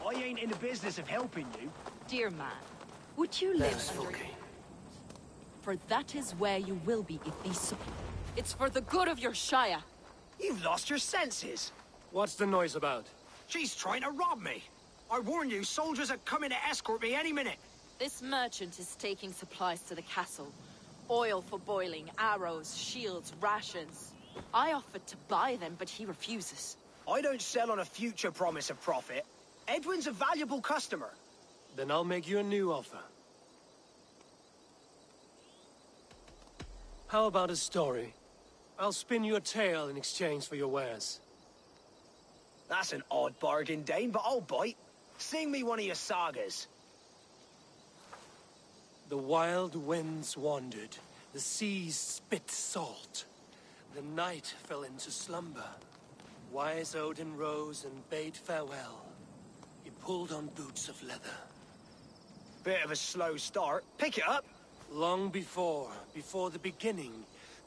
I ain't in the business of helping you. Dear man, would you live under... For that is where you will be if these... It's for the good of your Shire. You've lost your senses. What's the noise about? She's trying to rob me. I warn you, soldiers are coming to escort me any minute. This merchant is taking supplies to the castle. Oil for boiling, arrows, shields, rations. I offered to buy them, but he refuses. I don't sell on a future promise of profit. Edwin's a valuable customer. Then I'll make you a new offer. How about a story? I'll spin you a tale in exchange for your wares. That's an odd bargain, Dane, but I'll bite. Sing me one of your sagas. The wild winds wandered, the seas spit salt. The night fell into slumber. Wise Odin rose and bade farewell. He pulled on boots of leather. Bit of a slow start. Pick it up. Long before the beginning,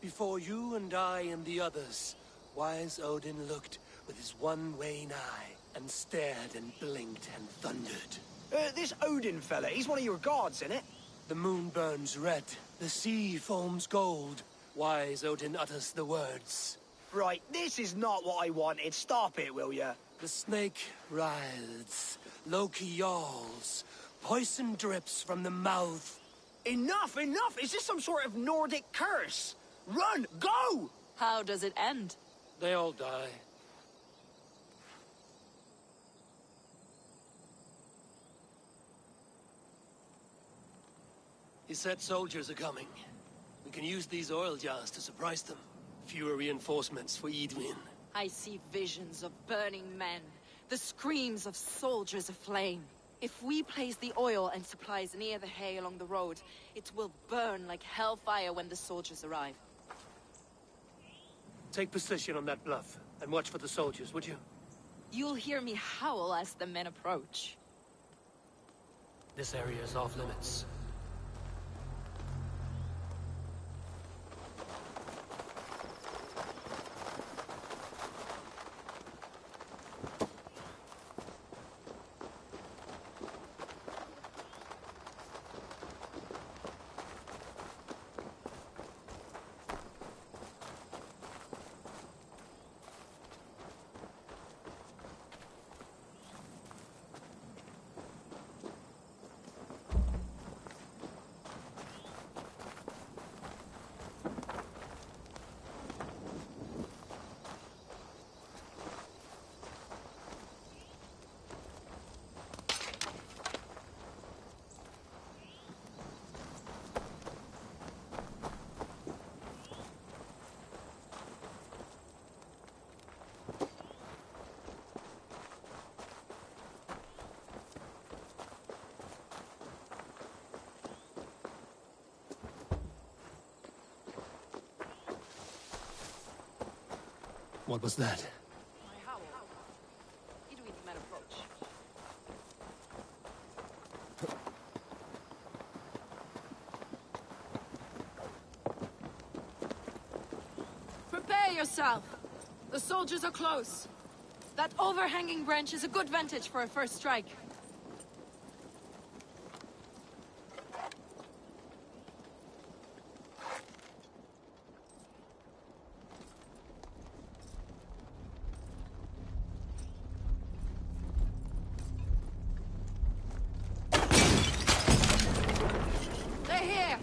before you and I and the others, Wise Odin looked with his one wan eye and stared and blinked and thundered. This Odin fella, he's one of your gods, innit? The moon burns red, the sea foams gold. Wise Odin utters the words. Right, this is not what I wanted. Stop it, will ya? The snake writhes, Loki yawls, poison drips from the mouth. Enough, enough! Is this some sort of Nordic curse? Run! Go! How does it end? They all die. He said soldiers are coming. We can use these oil jars to surprise them. Fewer reinforcements for Edwin. I see visions of burning men, the screams of soldiers aflame. If we place the oil and supplies near the hay along the road, it will burn like hellfire when the soldiers arrive. Take position on that bluff, and watch for the soldiers, would you? You'll hear me howl as the men approach. This area is off limits. What was that? My howl. Edwin, the men approach. Prepare yourself! The soldiers are close! That overhanging branch is a good vantage for a first strike. They're here!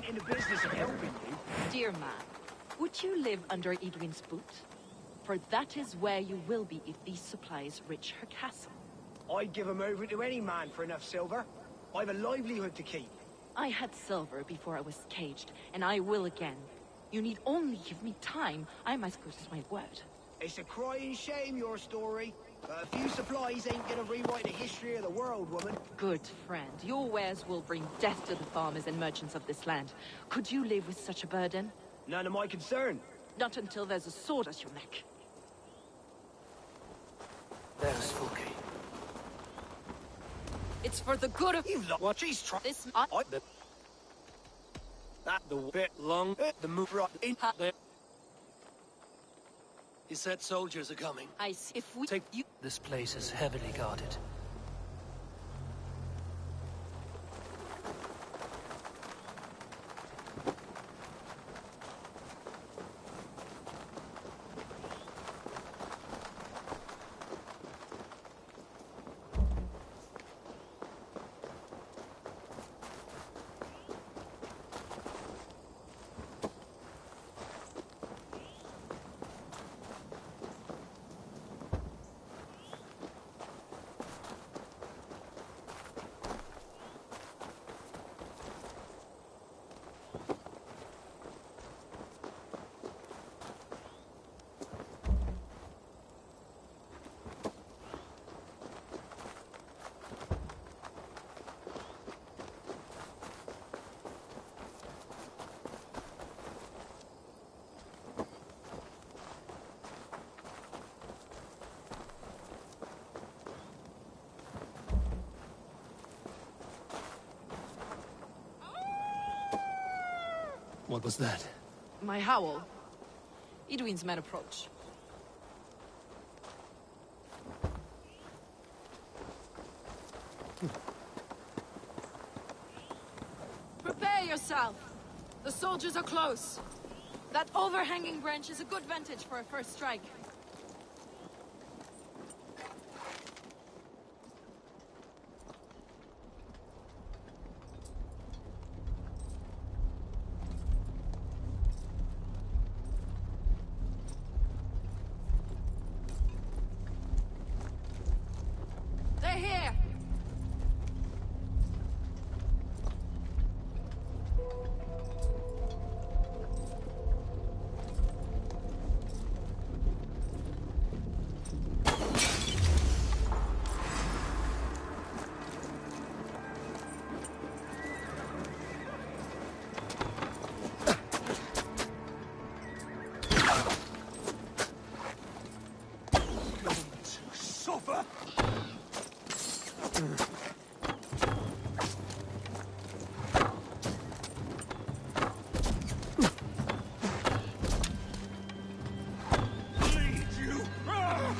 In the business of helping you. Dear man, would you live under Edwin's boot? For that is where you will be if these supplies reach her castle. I'd give 'em over to any man for enough silver. I've a livelihood to keep. I had silver before I was caged, and I will again. You need only give me time. I'm as good as my word. It's a crying shame, your story. But a few supplies ain't gonna rewrite the history of the world, woman. Good friend, your wares will bring death to the farmers and merchants of this land. Could you live with such a burden? None of my concern. Not until there's a sword at your neck. There's Fulke. It's for the good of You lot, what she's trying. this. The bit long, the move right in there. He said soldiers are coming. I see. If we Take you. This place is heavily guarded. What was that? My howl. Edwin's men approach. Prepare yourself! The soldiers are close. That overhanging branch is a good vantage for a first strike. They're here! Suffer! Bleed you! Ah!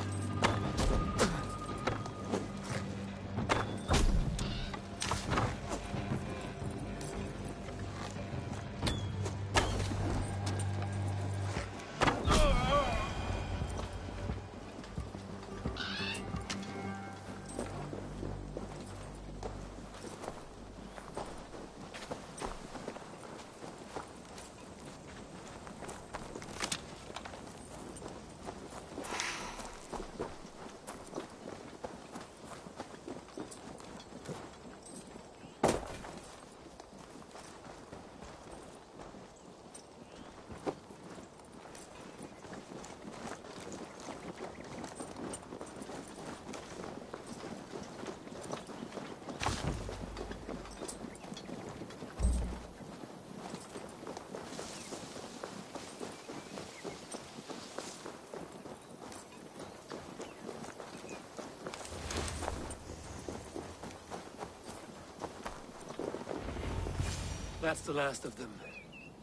That's the last of them.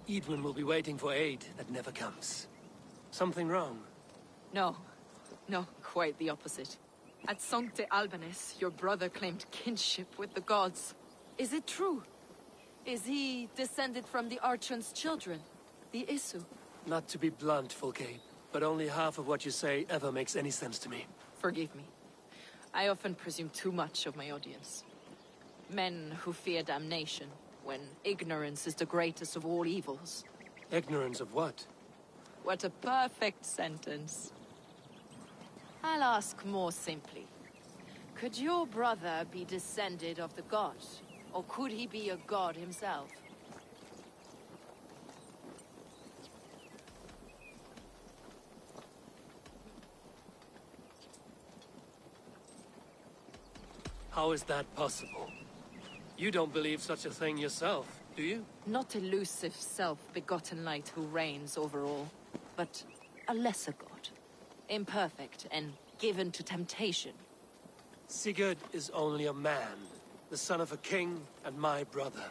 Edwin will be waiting for aid that never comes. Something wrong? No. No, quite the opposite. At Sancte Albanus, your brother claimed kinship with the gods. Is it true? Is he descended from the Archon's children, the Isu? Not to be blunt, Fulke, but only half of what you say ever makes any sense to me. Forgive me. I often presume too much of my audience. Men who fear damnation, when ignorance is the greatest of all evils. Ignorance of what? What a perfect sentence. I'll ask more simply. Could your brother be descended of the gods? Or could he be a god himself? How is that possible? You don't believe such a thing yourself, do you? Not elusive self-begotten light who reigns over all, but a lesser god. Imperfect and given to temptation. Sigurd is only a man, the son of a king and my brother.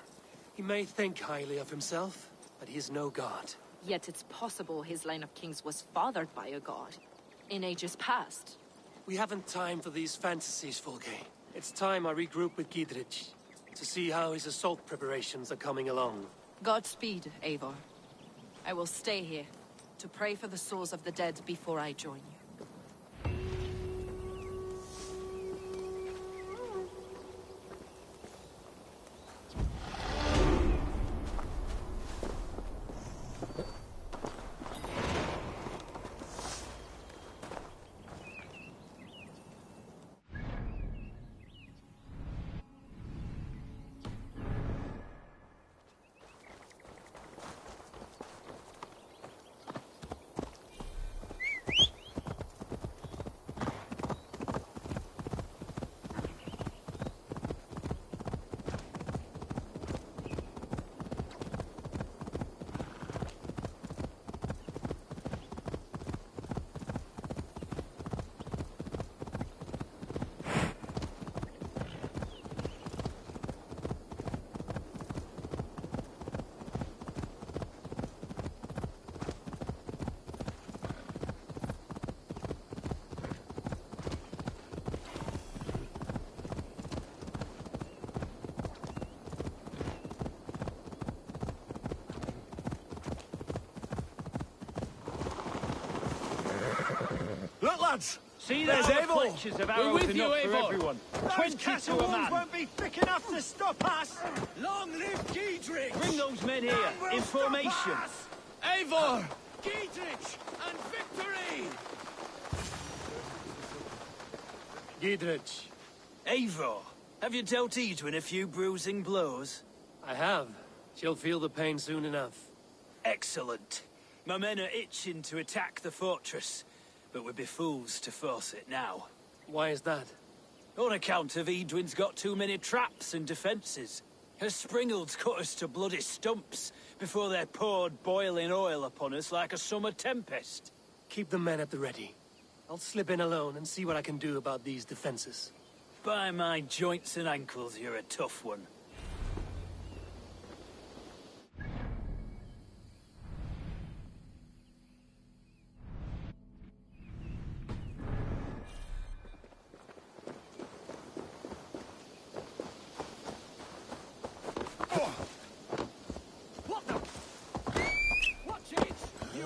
He may think highly of himself, but he is no god. Yet it's possible his line of kings was fathered by a god, in ages past. We haven't time for these fantasies, Fulke. It's time I regroup with Gidrich, to see how his assault preparations are coming along. Godspeed, Eivor. I will stay here, to pray for the souls of the dead before I join you. lads! See, There's there's Eivor. fletchers of We're arrows with you, enough for Eivor. everyone. Those 20 castle to a walls man. won't be thick enough to stop us! Long live Giedrich! Bring those men here, None will in stop formation. us! Eivor! Giedrich! And victory! Giedrich, Eivor, have you dealt Edwin a few bruising blows? I have. She'll feel the pain soon enough. Excellent. My men are itching to attack the fortress, but we'd be fools to force it now. Why is that? On account of Edwin's got too many traps and defences. Her springalds cut us to bloody stumps before they poured boiling oil upon us like a summer tempest. Keep the men at the ready. I'll slip in alone and see what I can do about these defenses. By my joints and ankles, you're a tough one. What the? Watch it! You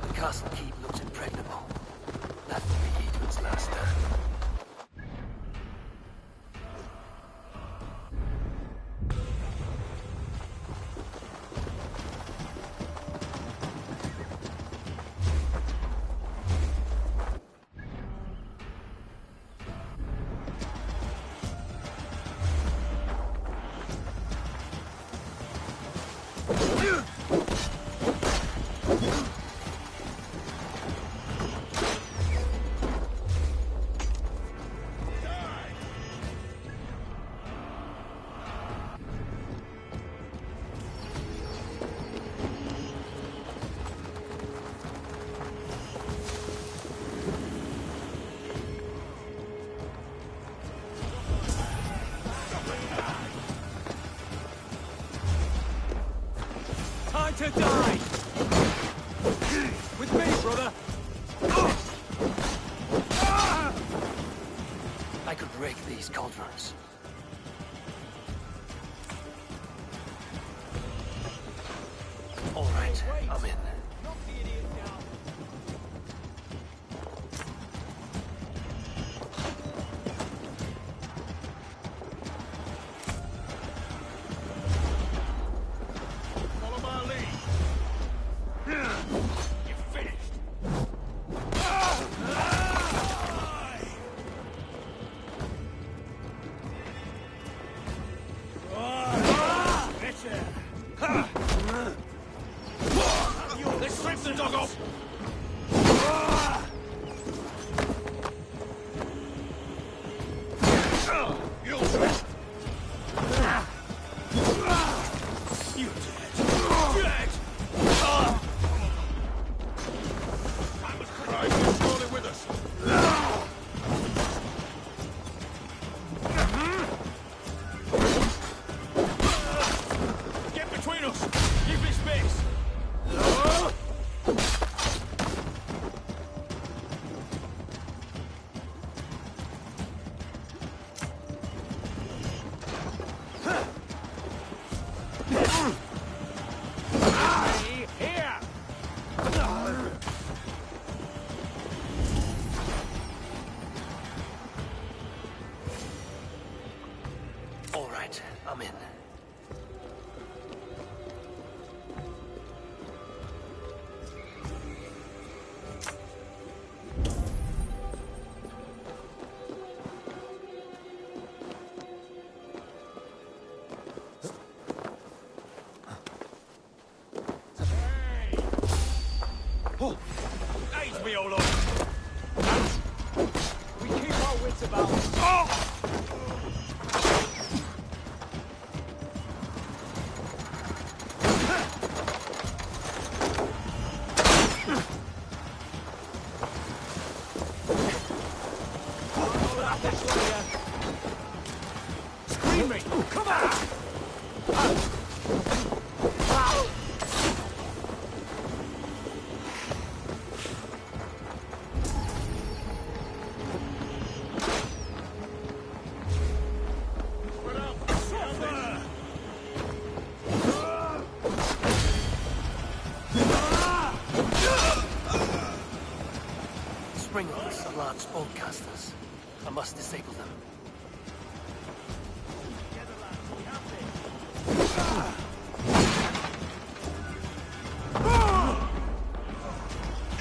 The castle keep looks impregnable. That will be Edwin's last stand. time to die! With me, brother! I could break these cauldrons. All right, I'm in. Knock the idiot down! Follow my lead. You're finished. Let's strip the dog off. You'll do it. You dead. Right, you're rolling with us. Get between us. Give me space. Here. All right, I'm in. Aid me, old lord. We keep our wits about us. springles are large boltcasters. I must disable them.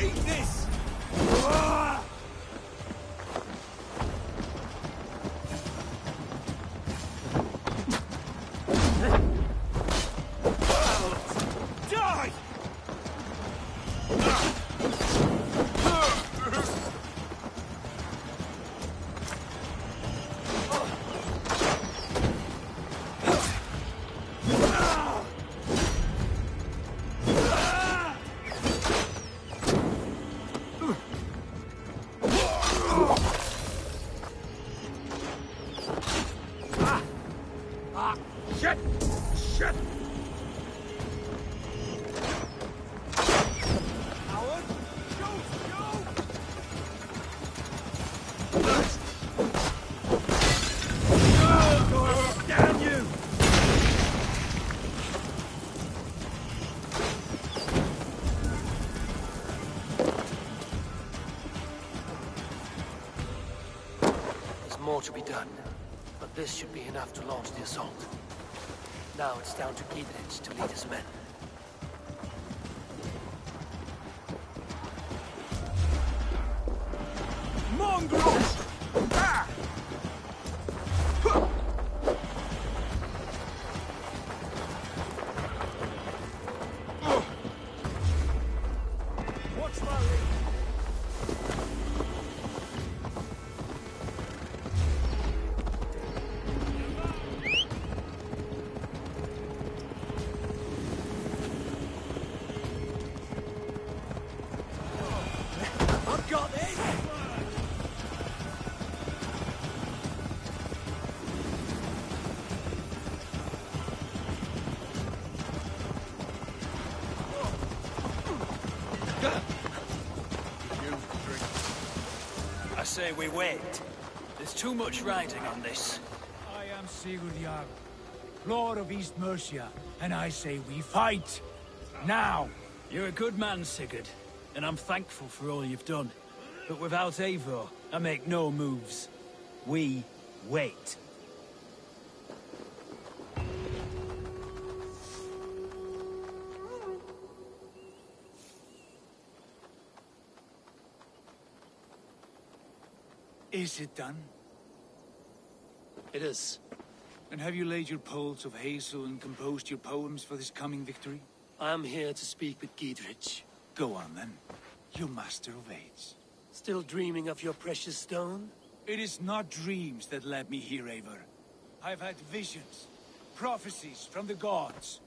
Eat this! Die! Shit! Shit! Howard! Shoot! Shoot! Oh, damn you! There's more to be done, but this should be enough to launch the assault. Now it's down to Giedrich to lead his men. Mongrels! Ah! Watch my lead! I've got this! I say we wait. There's too much riding on this. I am Sigurd Jarl, Lord of East Mercia, and I say we fight! Now! You're a good man, Sigurd, and I'm thankful for all you've done. But without Eivor, I make no moves. We wait. Is it done? It is. And have you laid your poles of hazel and composed your poems for this coming victory? I am here to speak with Giedrich. Go on then, you master of aids. Still dreaming of your precious stone? It is not dreams that led me here, Eivor. I've had visions, prophecies from the gods.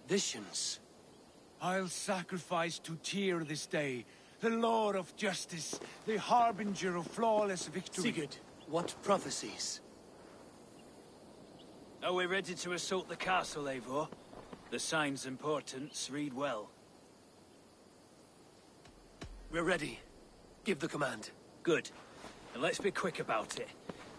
Visions? I'll sacrifice to Tyr this day, the Lord of Justice, the harbinger of flawless victory. Sigurd, what prophecies? Are we ready to assault the castle, Eivor? The signs and portents read well. We're ready. Give the command. Good. And let's be quick about it.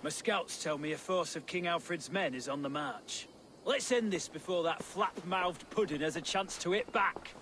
My scouts tell me a force of King Alfred's men is on the march. Let's end this before that flap-mouthed pudding has a chance to hit back.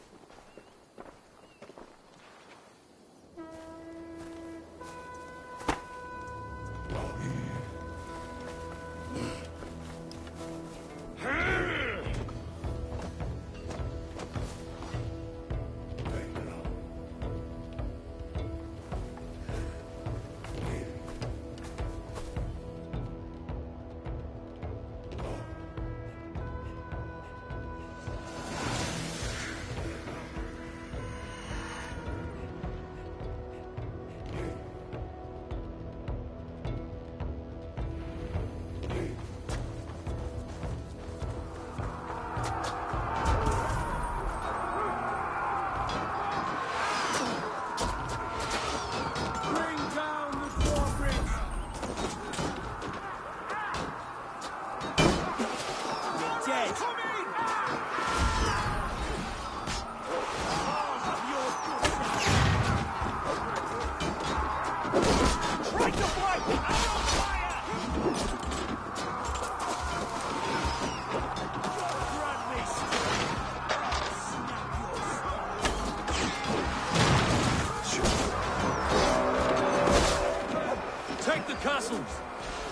muscles.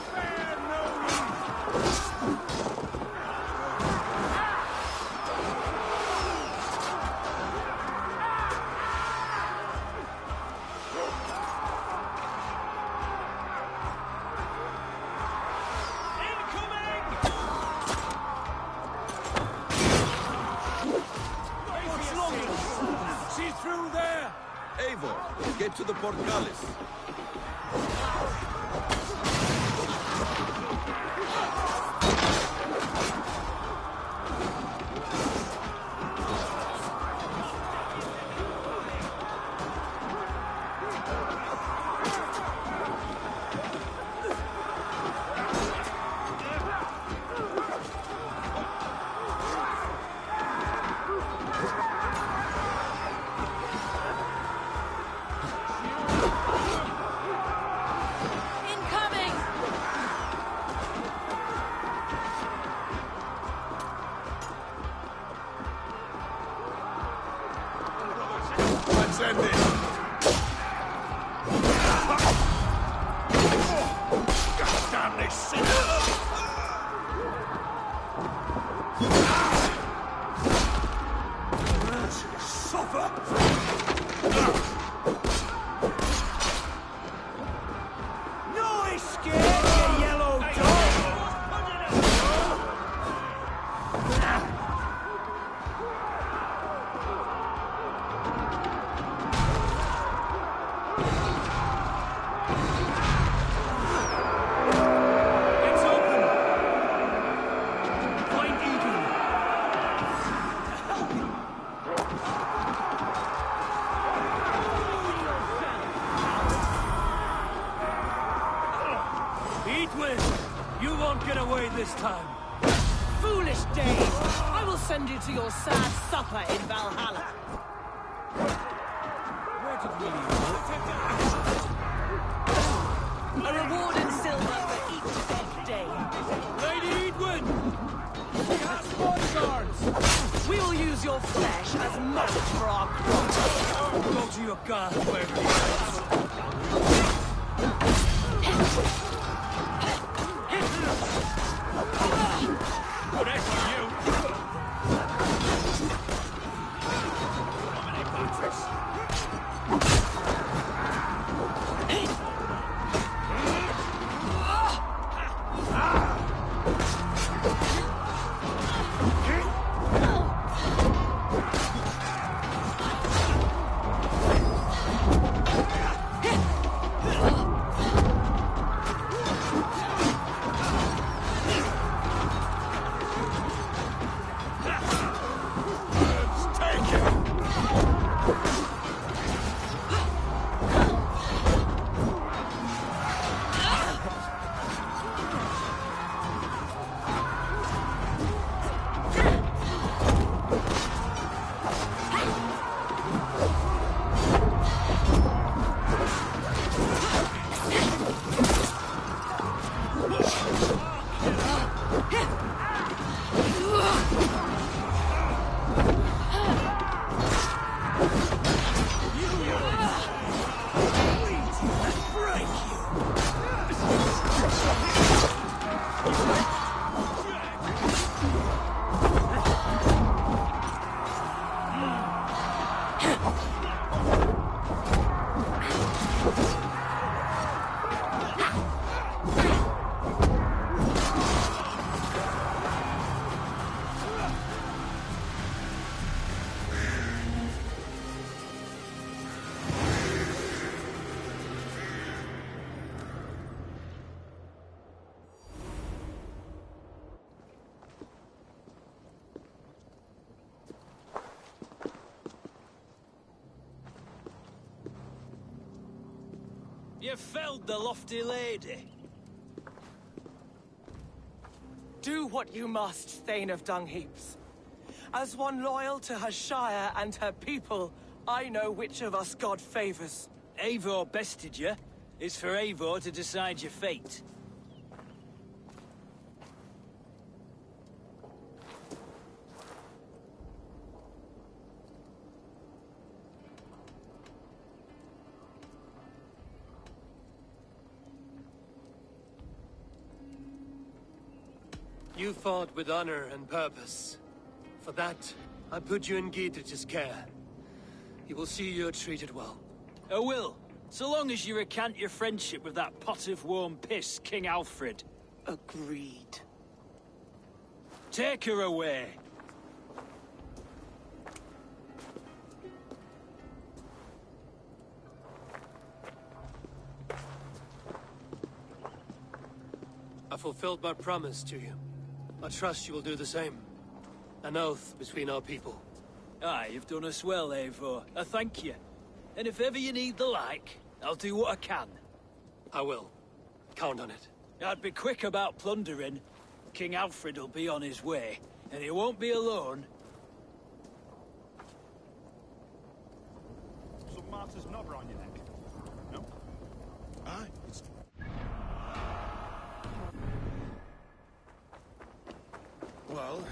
Spare no need. Through there! Eivor, get to the portcullis. Let's end it. God damn this sinner! Suffer! No escape, you yellow dog! It's open. Find Eden. Edwin, you won't get away this time. Foolish Dave! I will send you to your sad supper in Valhalla. Where did we A reward in silver for each dead day. Lady Edwin! Cast bodyguards! We will use your flesh as mulch for our crops. Go to your god, wherever you Good effort, you! Dominic Patrice! You felled the lofty lady. Do what you must, Thane of Dung Heaps. As one loyal to her shire and her people, I know which of us God favors. Eivor bested you. It's for Eivor to decide your fate. You fought with honor and purpose. For that, I put you in Gietrich's care. He will see you're treated well. I will, so long as you recant your friendship with that pot of warm piss, King Alfred. Agreed. Take her away. I fulfilled my promise to you. I trust you will do the same. An oath between our people. Aye, you've done us well, Eivor. I thank you. And if ever you need the like, I'll do what I can. I will. Count on it. I'd be quick about plundering. King Alfred will be on his way, and he won't be alone. Some martyr's knobber on your neck. No? Aye, it's... Well...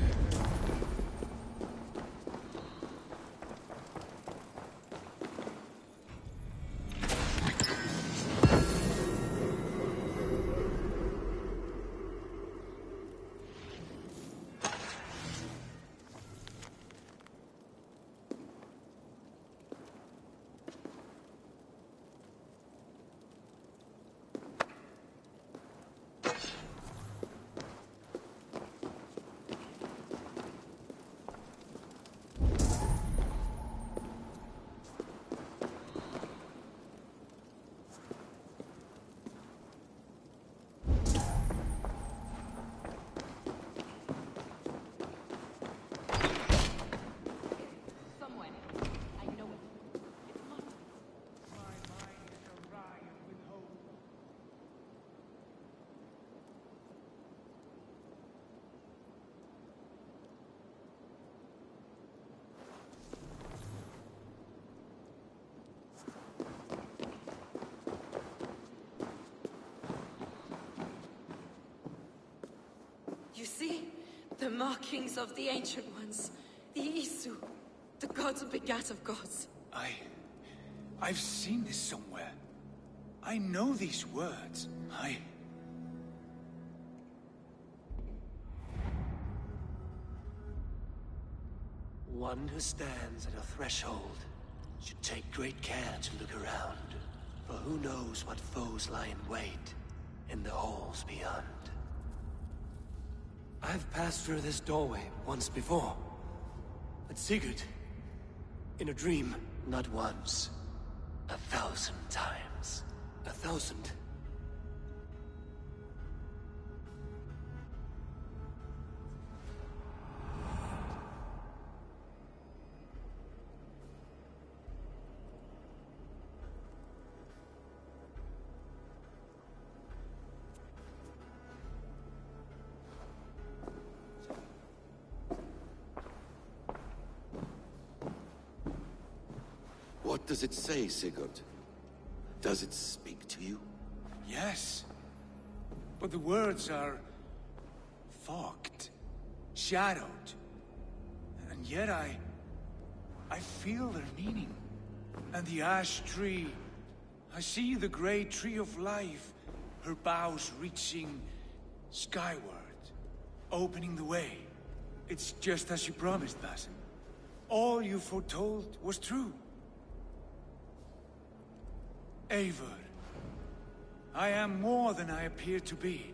Somewhere. I know it. It must be. My mind is a riot with hope. You see? The markings of the Ancient Ones. The Isu. The gods begat of gods. I've seen this somewhere. I know these words. One who stands at a threshold should take great care to look around. For who knows what foes lie in wait in the halls beyond. I've passed through this doorway once before. But Sigurd, in a dream, not once, 1,000 times. 1,000. What does it say, Sigurd? Does it speak to you? Yes. But the words are... fogged. Shadowed. And yet I feel their meaning. And the ash tree... I see the great tree of life. Her boughs reaching skyward. Opening the way. It's just as you promised, Basim. All you foretold was true. Eivor, I am more than I appear to be.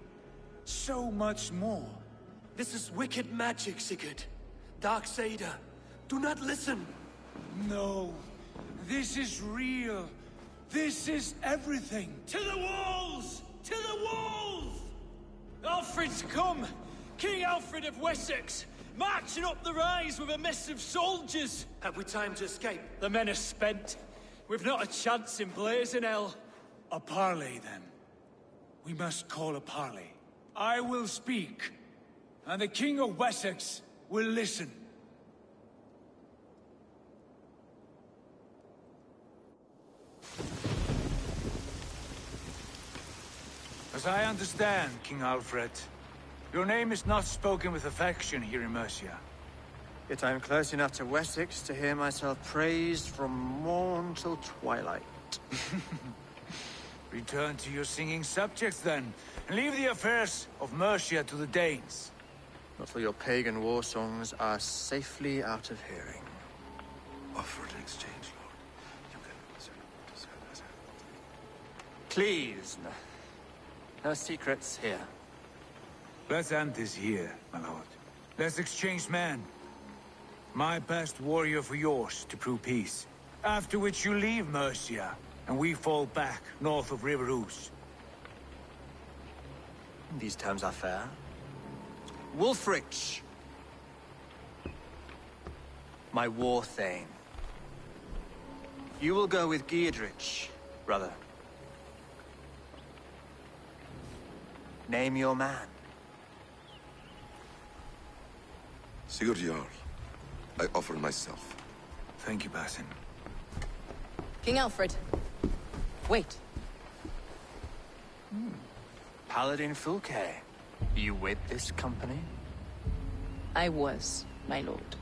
So much more. This is wicked magic, Sigurd. Darksader. Do not listen. No. This is real. This is everything. To the walls! To the walls! Alfred's come! King Alfred of Wessex! Marching up the rise with a mess of soldiers! Have we time to escape? The men are spent. We've not a chance in blazing hell. A parley, then. We must call a parley. I will speak, and the King of Wessex will listen. As I understand, King Alfred, your name is not spoken with affection here in Mercia. Yet I am close enough to Wessex to hear myself praised from morn till twilight. Return to your singing subjects, then, and leave the affairs of Mercia to the Danes. not till your pagan war songs are safely out of hearing. Offer in exchange, Lord. You can... Please, no secrets here. Let's end this here, my lord. Let's exchange men. My best warrior for yours to prove peace. After which you leave Mercia, and we fall back north of River Ouse. These terms are fair. Wulfrich! My war thane. You will go with Giedrich, brother. Name your man. Sigurd Jarl, I offer myself. Thank you, Basin. King Alfred. Wait. Paladin Fulke. You with this company? I was, my lord.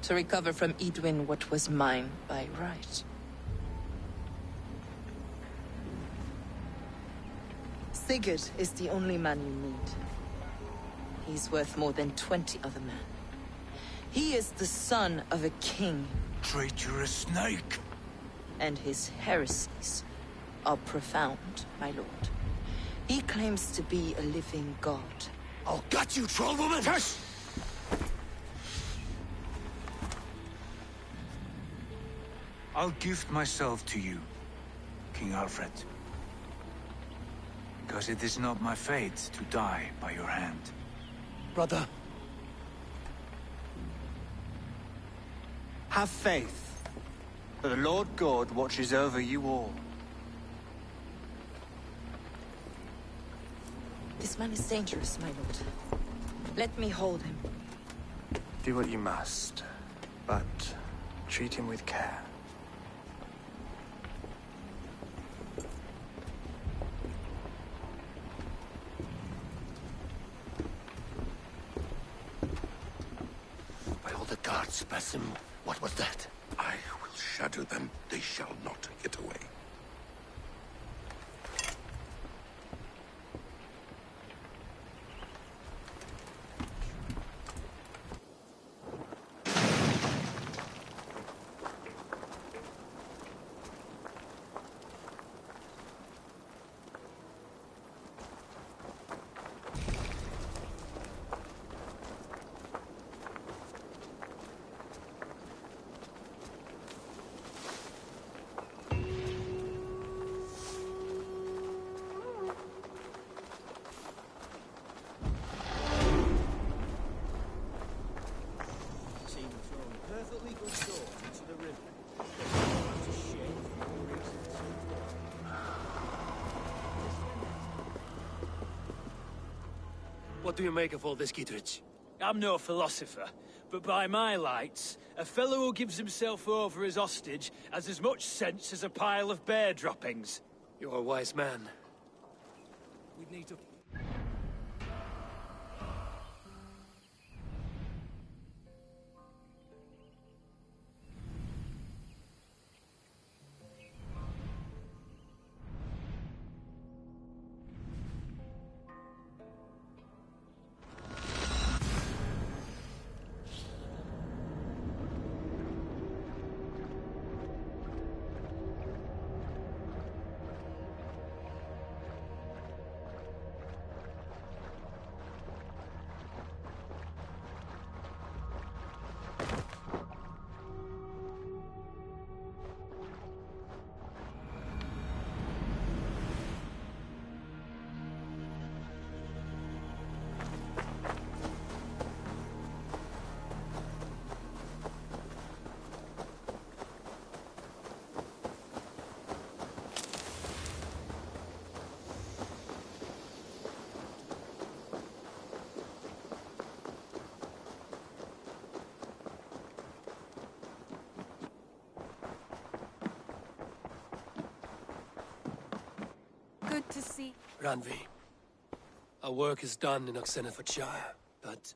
To recover from Edwin what was mine by right. Sigurd is the only man you need. He's worth more than 20 other men. He is the son of a king. Traitorous snake! And his heresies are profound, my lord. He claims to be a living god. I'll gut you, troll woman! Hush! I'll gift myself to you, King Alfred. Because it is not my fate to die by your hand. Brother, Have faith, for the Lord God watches over you all. This man is dangerous, my lord. Let me hold him. Do what you must, but treat him with care. by all the gods, Basim, what was that? I will shatter them. They shall not get away. What do you make of all this, Giedrich? I'm no philosopher, but by my lights, a fellow who gives himself over as hostage has as much sense as a pile of bear droppings. You're a wise man. We need to... Good to see. Ranvi, our work is done in Oxenfordshire, but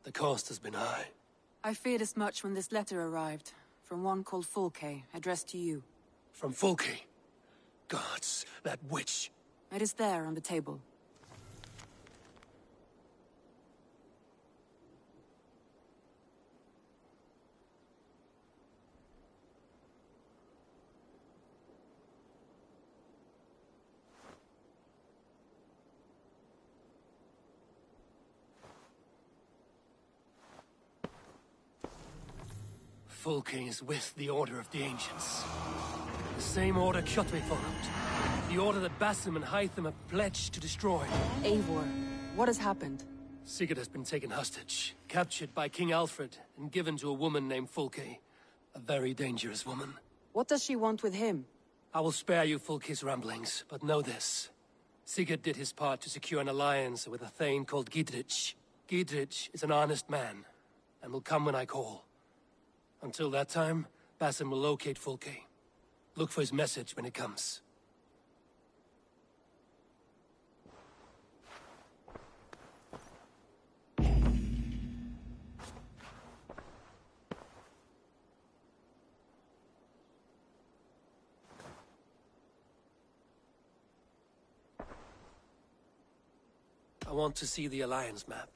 the cost has been high. I feared as much when this letter arrived, from one called Fulke, addressed to you. From Fulke. Gods, that witch. It is there on the table. Fulke is with the Order of the Ancients. The same order Kjotve followed. The order that Basim and Hytham have pledged to destroy. Eivor, what has happened? Sigurd has been taken hostage, captured by King Alfred, and given to a woman named Fulke. A very dangerous woman. What does she want with him? I will spare you Fulke's ramblings, but know this. Sigurd did his part to secure an alliance with a thane called Gidrich. Gidrich is an honest man, and will come when I call. Until that time, Basim will locate Fulke. Look for his message when it comes. I want to see the Alliance map.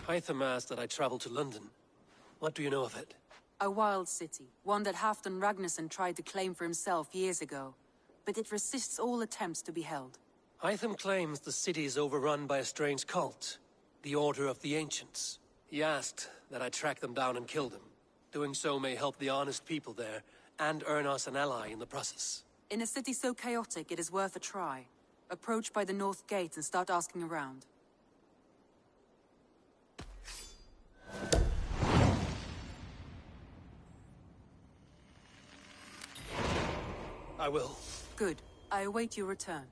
Hytham asked that I travel to London. What do you know of it? A wild city, one that Halfdan Ragnarsson tried to claim for himself years ago. But it resists all attempts to be held. Hytham claims the city is overrun by a strange cult, the Order of the Ancients. He asked that I track them down and kill them. Doing so may help the honest people there, and earn us an ally in the process. In a city so chaotic, it is worth a try. Approach by the North Gate and start asking around. I will. Good. I await your return.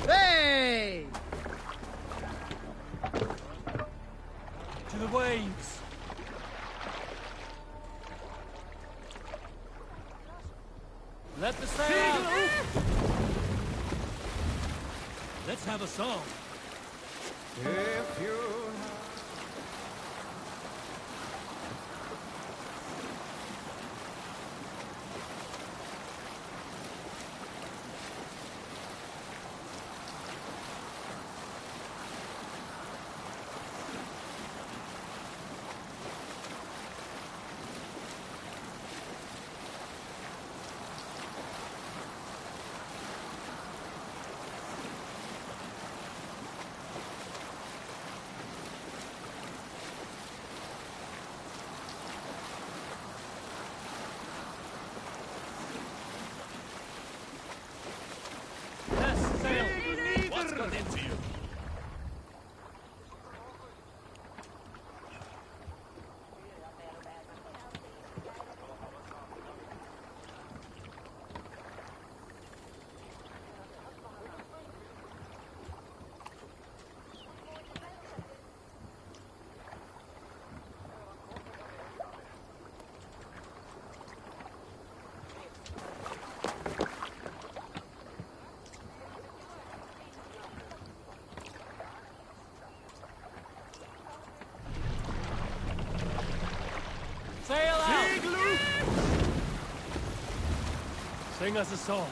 Hey! To the waves! Let the sail out! Let's have a song. If you What's got into you? Sail out! Sing us a song.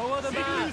No other man!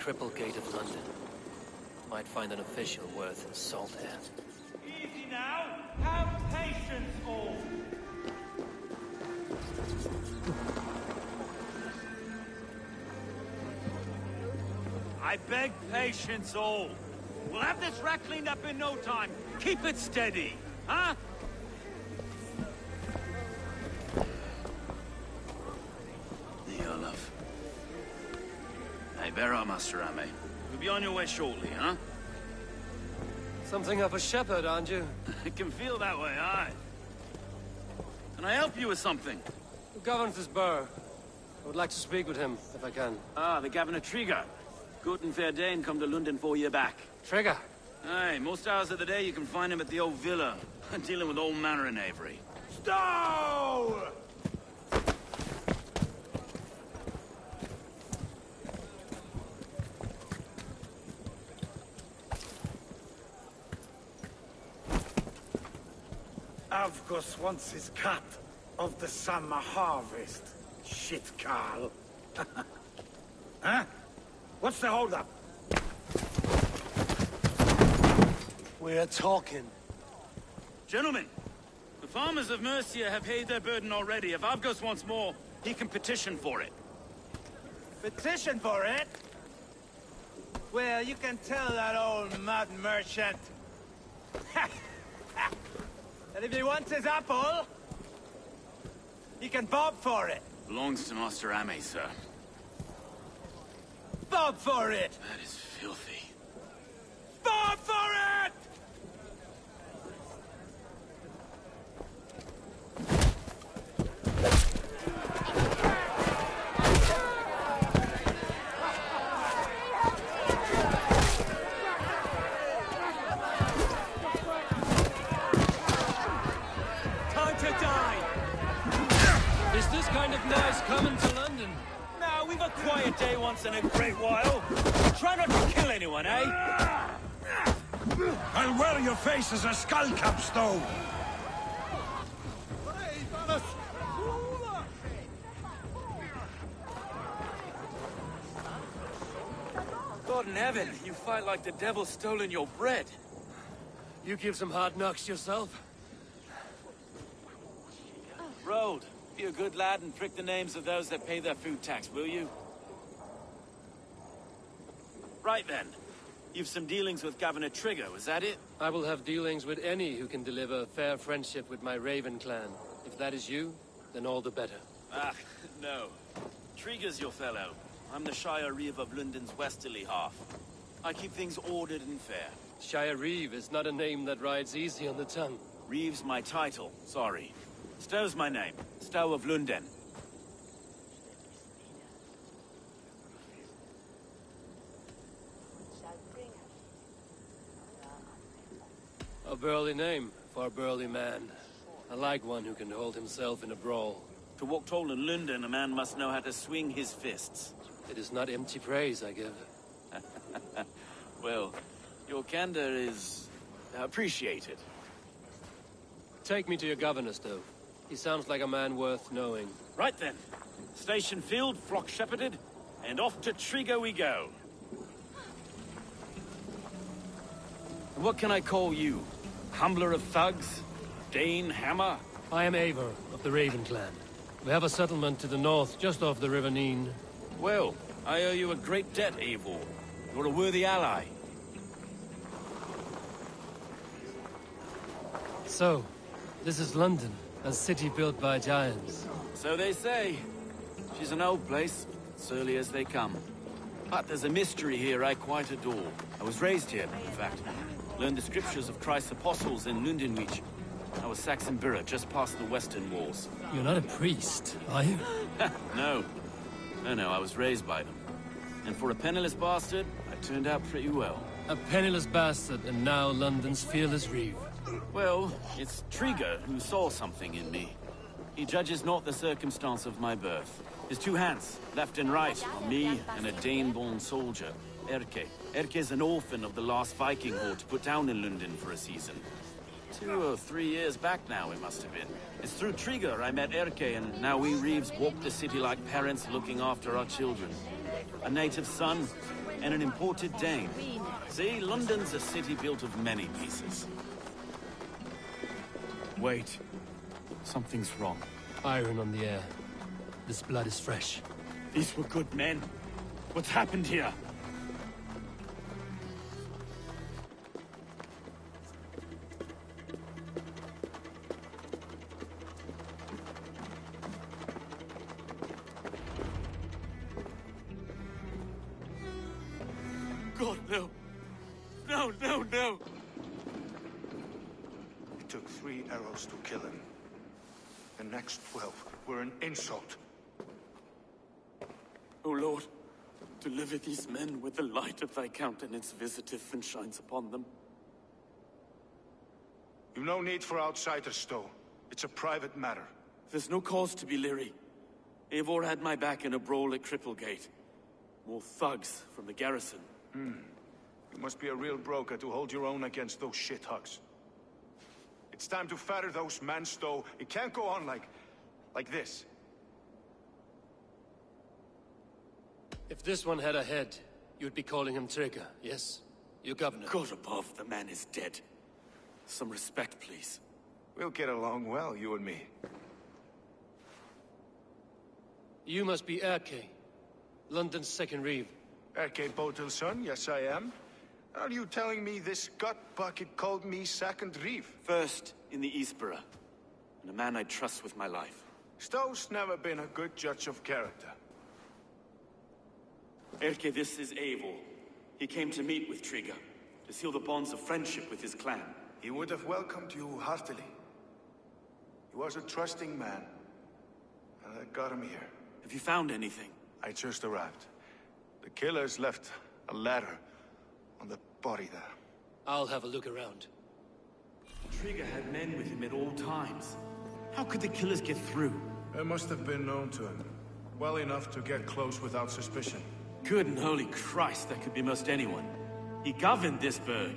triple gate of London. Might find an official worth his salt here. Easy now. Have patience, all. I beg patience, all. We'll have this wreck cleaned up in no time. Keep it steady, huh? The Olaf. Hey, bear up, Master Ame. You'll be on your way shortly, huh? Something of a shepherd, aren't you? It can feel that way, aye. Can I help you with something? Who governs this burgh? I would like to speak with him, if I can. Ah, the Governor Trigger. Good and fair Dane come to London 4 year back. Trigger? Aye, most hours of the day you can find him at the old villa, dealing with all manner in Avery. Stow! Avgus wants his cut of the summer harvest. Shit, Carl. Huh? What's the holdup? We're talking. Gentlemen, the farmers of Mercia have paid their burden already. If Avgus wants more, he can petition for it. Petition for it? Well, you can tell that old mud merchant. And if he wants his apple, he can bob for it. Belongs to Master Ame, sir. Bob for it! That is filthy. Bob for it! Time to die! Is this kind of noise coming to London? Now, we've a quiet day once in a great while. Try not to kill anyone, eh? I'll wear your face as a skull capstone! God in heaven, you fight like the devil's stolen your bread. You give some hard knocks yourself? Road, be a good lad and prick the names of those that pay their food tax, will you? Right then. You've some dealings with Governor Trigger, was that it? I will have dealings with any who can deliver fair friendship with my Raven clan. If that is you, then all the better. Ah, no. Trigger's your fellow. I'm the Shire Reeve of London's westerly half. I keep things ordered and fair. Shire Reeve is not a name that rides easy on the tongue. Reeve's my title, sorry. Stow's my name. Stow of London. A burly name for a burly man. I like one who can hold himself in a brawl. To walk tall in London, a man must know how to swing his fists. It is not empty praise I give. Well, your candor is appreciated. Take me to your governor, Stow. He sounds like a man worth knowing. Right then. Station filled, flock shepherded, and off to Trigger we go. And what can I call you? Humbler of thugs? Dane Hammer? I am Eivor of the Raven clan. We have a settlement to the north, just off the River Neen. Well, I owe you a great debt, Eivor. You're a worthy ally. So, this is London, a city built by giants. So they say. She's an old place, surly as they come. But there's a mystery here I quite adore. I was raised here, in fact. Learned the scriptures of Christ's apostles in Lundenwich. I was Saxon Borough, just past the western walls. You're not a priest, are you? No. No, I was raised by them. And for a penniless bastard, I turned out pretty well. A penniless bastard, and now London's fearless reeve. Well, it's Trigger who saw something in me. He judges not the circumstance of my birth. His two hands, left and right, on me and a Dane-born soldier, Erke. Erke's an orphan of the last Viking horde put down in London for a season. 2 or 3 years back now, it must have been. It's through Trigger I met Erke, and now we Reeves walk the city like parents looking after our children. A native son, and an imported Dane. See, London's a city built of many pieces. Wait. Something's wrong. Iron on the air. This blood is fresh. These were good men. What's happened here? God, no. No, no, no! It took 3 arrows to kill him. The next 12 were an insult. O Lord, deliver these men with the light of thy countenance visiteth and shines upon them. You've no need for outsiders, Stowe. It's a private matter. There's no cause to be leery. Eivor had my back in a brawl at Cripplegate. More thugs from the garrison. You must be a real broker to hold your own against those shithugs. It's time to fetter those men, Stowe. It can't go on like this. If this one had a head, you'd be calling him Trigger, yes? Your governor. God above, the man is dead. Some respect, please. We'll get along well, you and me. You must be Erke, London's second reeve. Erke Botil's son, yes I am. Are you telling me this gut-bucket called me second reeve? First in the Eastborough, and a man I trust with my life. Stowe's never been a good judge of character. Erke, this is Eivor. He came to meet with Trigger, to seal the bonds of friendship with his clan. He would have welcomed you heartily. He was a trusting man, and I got him here. Have you found anything? I just arrived. The killers left a ladder on the body there. I'll have a look around. Trigger had men with him at all times. How could the killers get through? They must have been known to him. Well enough to get close without suspicion. Good and holy Christ, that could be most anyone. He governed this burg.